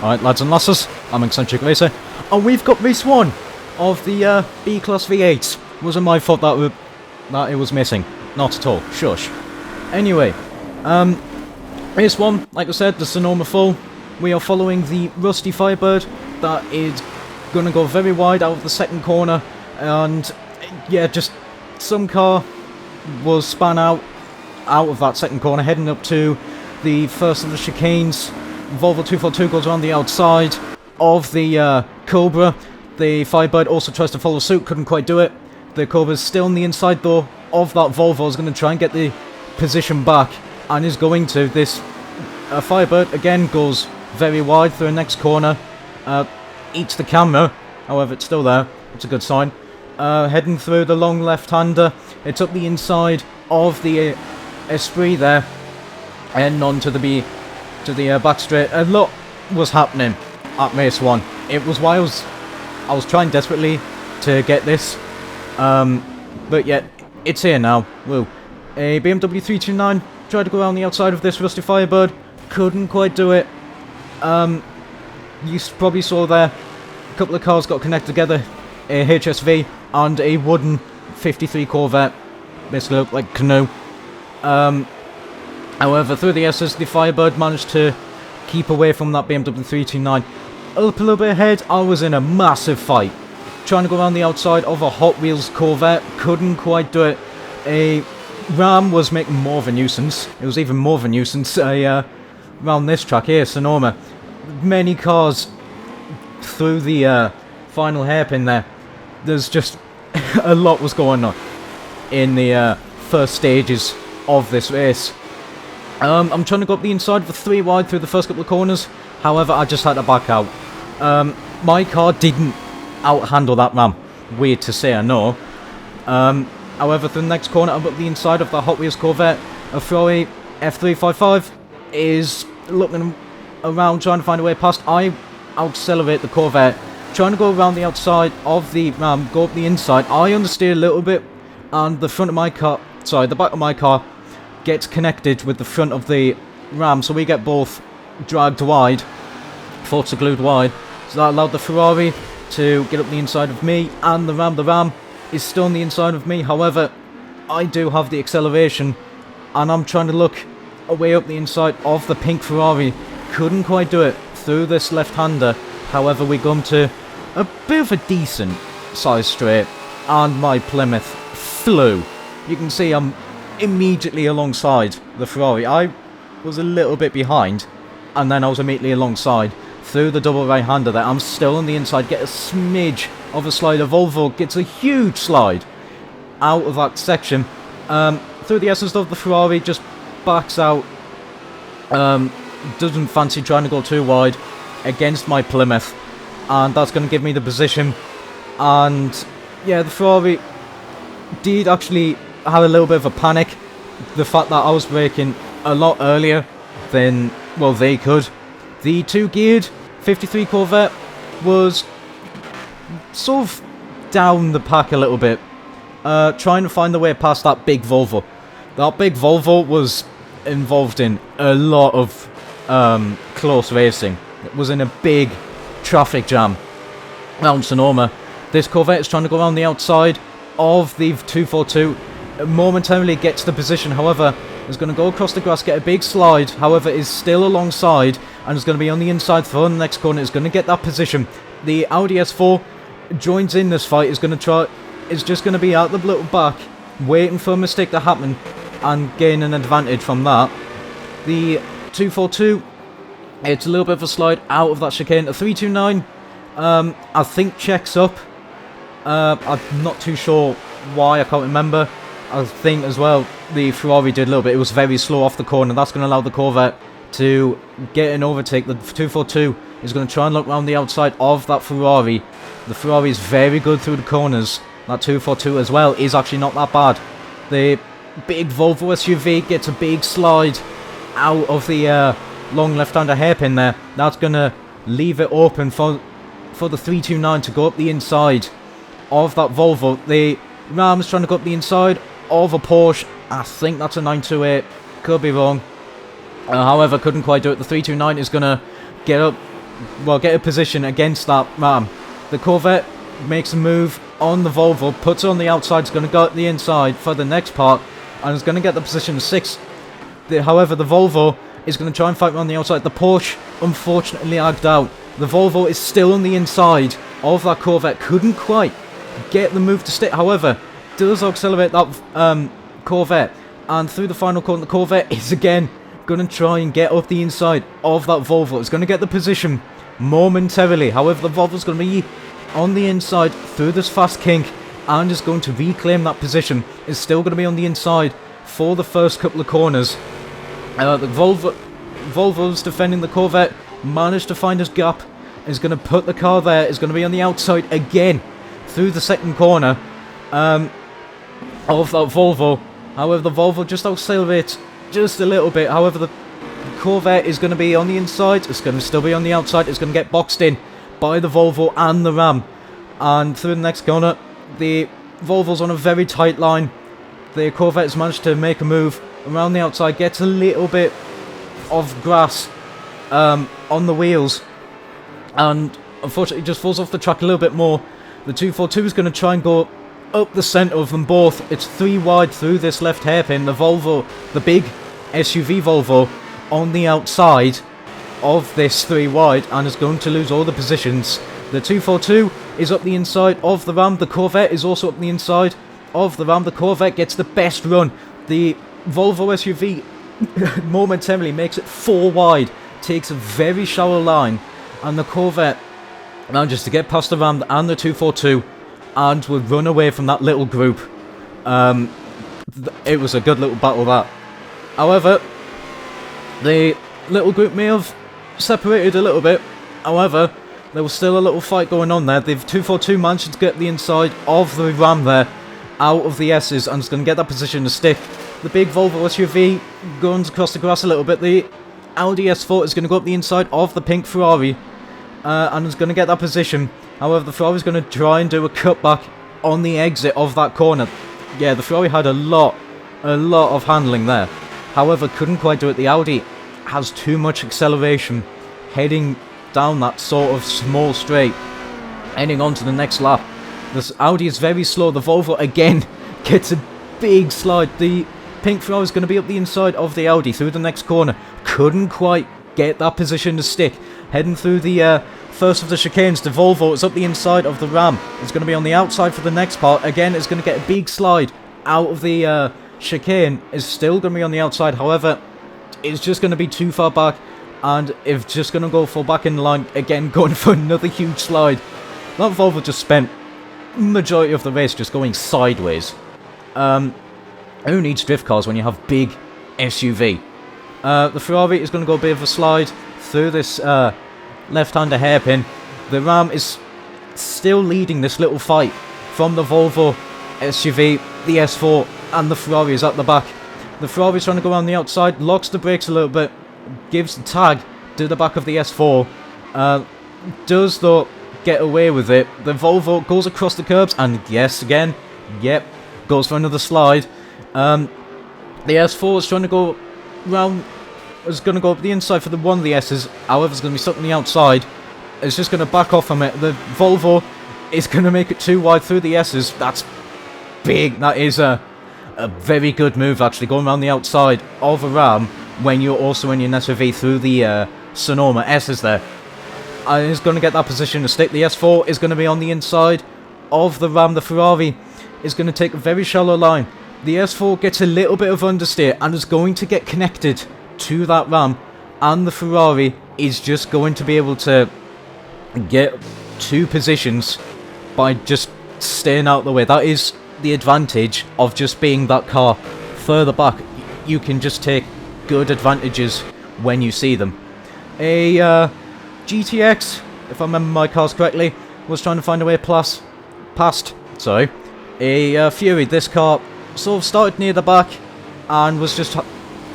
Alright, lads and lasses, I'm Xcentric Racer, and we've got race 1 of the B-Class V8. Wasn't my fault that it was missing. Not at all. Shush. Anyway, race 1, like I said, the Sonoma Full. We are following the Rusty Firebird that is going to go very wide out of the second corner, and yeah, just some car was spun out of that second corner, heading up to the first of the chicanes. Volvo 242 goes around the outside of the Cobra. The Firebird also tries to follow suit, couldn't quite do it. The Cobra's still on the inside though of that Volvo, is going to try and get the position back, and is going to. This Firebird again goes very wide through the next corner, eats the camera, however it's still there, it's a good sign. Heading through the long left-hander, it's up the inside of the Esprit there, and on to the back straight. A lot was happening at race 1. It was why I was trying desperately to get this, but yet it's here now. Woo. A BMW 329 tried to go around the outside of this Rusty Firebird, couldn't quite do it. You probably saw there, a couple of cars got connected together, a HSV and a wooden 53 Corvette, basically looked like a canoe. However, through the S's, the Firebird managed to keep away from that BMW 329. Up a little bit ahead, I was in a massive fight, trying to go around the outside of a Hot Wheels Corvette, couldn't quite do it. A Ram was making more of a nuisance. It was even more of a nuisance around this track here, Sonoma. Many cars through the final hairpin there. There's just a lot was going on in the first stages of this race. I'm trying to go up the inside of the 3 wide through the first couple of corners. However, I just had to back out. My car didn't outhandle that Ram. Weird to say, I know. However, through the next corner, I'm up the inside of the Hot Wheels Corvette. A Ferrari F355 is looking around, trying to find a way past. I accelerate the Corvette, trying to go around the outside of the Ram, go up the inside. I understeer a little bit, and the front of my car, sorry, the back of my car gets connected with the front of the Ram, so we get both dragged wide, Forza glued wide. So that allowed the Ferrari to get up the inside of me and the Ram. The Ram is still on the inside of me, however, I do have the acceleration, and I'm trying to look away up the inside of the pink Ferrari. Couldn't quite do it through this left-hander. However, we come to a bit of a decent size straight, and my Plymouth flew. You can see I'm immediately alongside the Ferrari. I was a little bit behind, and then I was immediately alongside through the double right-hander there. I'm still on the inside, get a smidge of a slide. A Volvo gets a huge slide out of that section. Through the essence of the Ferrari, just backs out. Doesn't fancy trying to go too wide against my Plymouth, and that's going to give me the position. And yeah, the Ferrari did actually have a little bit of a panic. The fact that I was braking a lot earlier than, well, they could. The 2-geared 53 Corvette was sort of down the pack a little bit, trying to find the way past that big Volvo. That big Volvo was involved in a lot of close racing. It was in a big traffic jam around Sonoma. This Corvette is trying to go around the outside of the 242, momentarily gets the position, however, is going to go across the grass, get a big slide, however, is still alongside, and is going to be on the inside for the next corner, is going to get that position. The Audi S4 joins in this fight, is just going to be out the little back, waiting for a mistake to happen, and gain an advantage from that. The 242, it's a little bit of a slide out of that chicane. The 329, I think checks up. I'm not too sure why, I can't remember. I think as well the Ferrari did a little bit. It was very slow off the corner. That's going to allow the Corvette to get an overtake. The 242 is going to try and look around the outside of that Ferrari. The Ferrari is very good through the corners. That 242 as well is actually not that bad. The big Volvo SUV gets a big slide out of the long left-hander hairpin there. That's going to leave it open for the 329 to go up the inside of that Volvo. The Ram's trying to go up the inside of a Porsche. I think that's a 928. Could be wrong. However, couldn't quite do it. The 329 is going to get up well, get a position against that Ram. The Corvette makes a move on the Volvo, puts it on the outside, it's going to go at the inside for the next part, and is going to get the position 6. However, the Volvo is going to try and fight on the outside. The Porsche, unfortunately, lagged out. The Volvo is still on the inside of that Corvette, couldn't quite get the move to stick, however, does accelerate that Corvette, and through the final corner, the Corvette is again going to try and get up the inside of that Volvo. It's going to get the position momentarily, however, the Volvo's going to be on the inside through this fast kink, and is going to reclaim that position. Is still going to be on the inside for the first couple of corners. The Volvo's defending the Corvette, managed to find his gap, is going to put the car there, is going to be on the outside again through the second corner of that Volvo. However, the Volvo just accelerates just a little bit. However, the Corvette is going to be on the inside, it's going to still be on the outside, it's going to get boxed in by the Volvo and the Ram. And through the next corner, the Volvo's on a very tight line. The Corvette has managed to make a move around the outside, gets a little bit of grass on the wheels, and unfortunately just falls off the track a little bit more. The 242 is going to try and go up the centre of them both. It's 3 wide through this left hairpin. The Volvo, the big SUV Volvo, on the outside of this 3 wide, and is going to lose all the positions. The 242 is up the inside of the Ram. The Corvette is also up the inside of the Ram. The Corvette gets the best run. The Volvo SUV momentarily makes it 4 wide, takes a very shallow line, and the Corvette manages to get past the Ram and the 242 and will run away from that little group. It was a good little battle, that. However, the little group may have separated a little bit. However, there was still a little fight going on there. The 242 managed to get the inside of the Ram there, out of the S's, and is going to get that position to stick. The big Volvo SUV guns across the grass a little bit. The Audi S4 is going to go up the inside of the pink Ferrari, and is going to get that position. However, the Ferrari is going to try and do a cutback on the exit of that corner. Yeah, the Ferrari had a lot of handling there. However, couldn't quite do it. The Audi has too much acceleration heading down that sort of small straight, heading on to the next lap. This Audi is very slow. The Volvo again gets a big slide. The pink Ferrari is going to be up the inside of the Audi through the next corner. Couldn't quite get that position to stick. Heading through the first of the chicanes, the Volvo is up the inside of the Ram. It's going to be on the outside for the next part. Again, it's going to get a big slide out of the chicane. Is still going to be on the outside. However, it's just going to be too far back, and it's just going to go full back in the line. Again, going for another huge slide. That Volvo just spent majority of the race just going sideways. Who needs drift cars when you have big SUV? The Ferrari is going to go a bit of a slide through this left-hander hairpin. The Ram is still leading this little fight from the Volvo SUV, the S4, and the Ferrari is at the back. The Ferrari is trying to go around the outside, locks the brakes a little bit, gives the tag to the back of the S4. Does, though, get away with it. The Volvo goes across the curbs, and yes, again, yep, goes for another slide. The S4 is trying to go round, is going to go up the inside for one of the S's. However, it's going to be stuck on the outside. It's just going to back off from it. The Volvo is going to make it too wide through the S's. That's big. That is a very good move, actually, going around the outside of a Ram when you're also in your SUV through the Sonoma S's there. And it's going to get that position to stick. The S4 is going to be on the inside of the Ram. The Ferrari is going to take a very shallow line. The S4 gets a little bit of understeer and is going to get connected to that Ram, and the Ferrari is just going to be able to get 2 positions by just staying out of the way. That is the advantage of just being that car further back. You can just take good advantages when you see them. A GTX, if I remember my cars correctly, was trying to find a way past a Fury. This car sort of started near the back and was just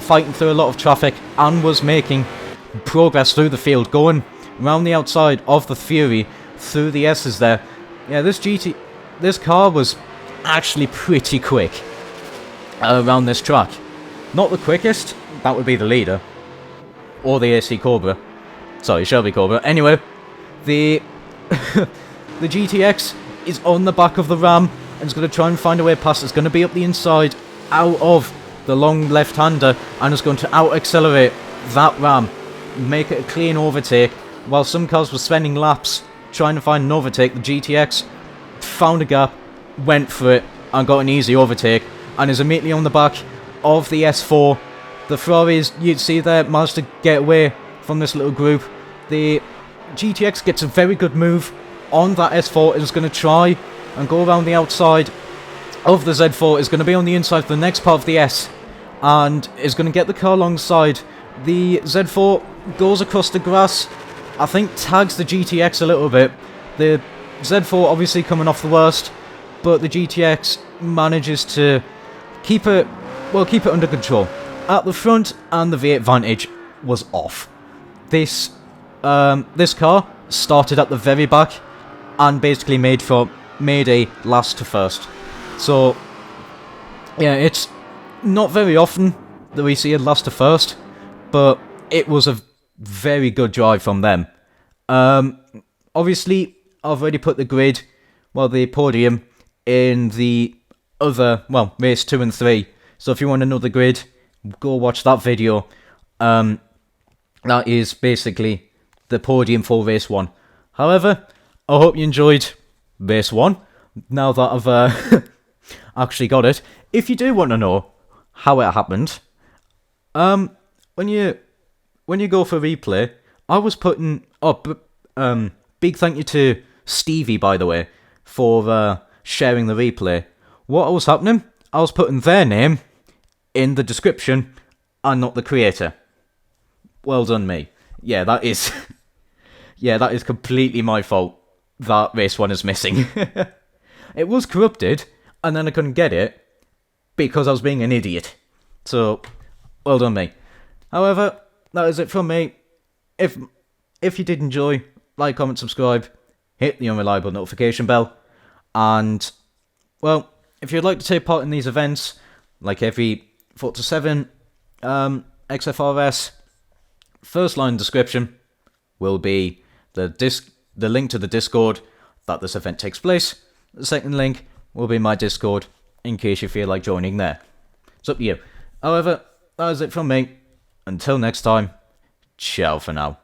fighting through a lot of traffic and was making progress through the field, going around the outside of the Fury through the S's there. Yeah, this car was actually pretty quick around this track. Not the quickest, that would be the leader, or the AC Cobra. Sorry, Shelby Cobra. Anyway, the the GTX is on the back of the Ram and is going to try and find a way past. It's going to be up the inside, out of the long left-hander, and is going to out-accelerate that Ram, make it a clean overtake. While some cars were spending laps trying to find an overtake, the GTX found a gap, went for it, and got an easy overtake, and is immediately on the back of the S4. The Ferraris, you'd see there, managed to get away from this little group. The GTX gets a very good move on that S4, and is going to try and go around the outside of the Z4, is going to be on the inside for the next part of the S, and is going to get the car alongside. The Z4 goes across the grass, I think tags the GTX a little bit. The Z4 obviously coming off the worst, but the GTX manages to keep it under control. At the front, and the V8 Vantage was off. This car started at the very back and basically made a last to first. So yeah, it's not very often that we see a last to first, but it was a very good drive from them. Obviously, I've already put the grid, the podium, in the other, race 2 and 3. So if you want another grid, go watch that video. That is basically the podium for race 1. However, I hope you enjoyed race 1, now that I've actually got it. If you do want to know how it happened, when you go for replay, I was putting up, big thank you to Stevie, by the way, for sharing the replay. What was happening? I was putting their name in the description and not the creator. Well done, me. Yeah, that is that is completely my fault. That race 1 is missing. It was corrupted, and then I couldn't get it because I was being an idiot. So, well done, me. However, that is it from me. If you did enjoy, like, comment, subscribe, hit the unreliable notification bell, and, if you'd like to take part in these events, like every Forza 7, XFRS, first line description will be the link to the Discord that this event takes place. The second link will be my Discord, in case you feel like joining there. It's up to you. However, that is it from me. Until next time, ciao for now.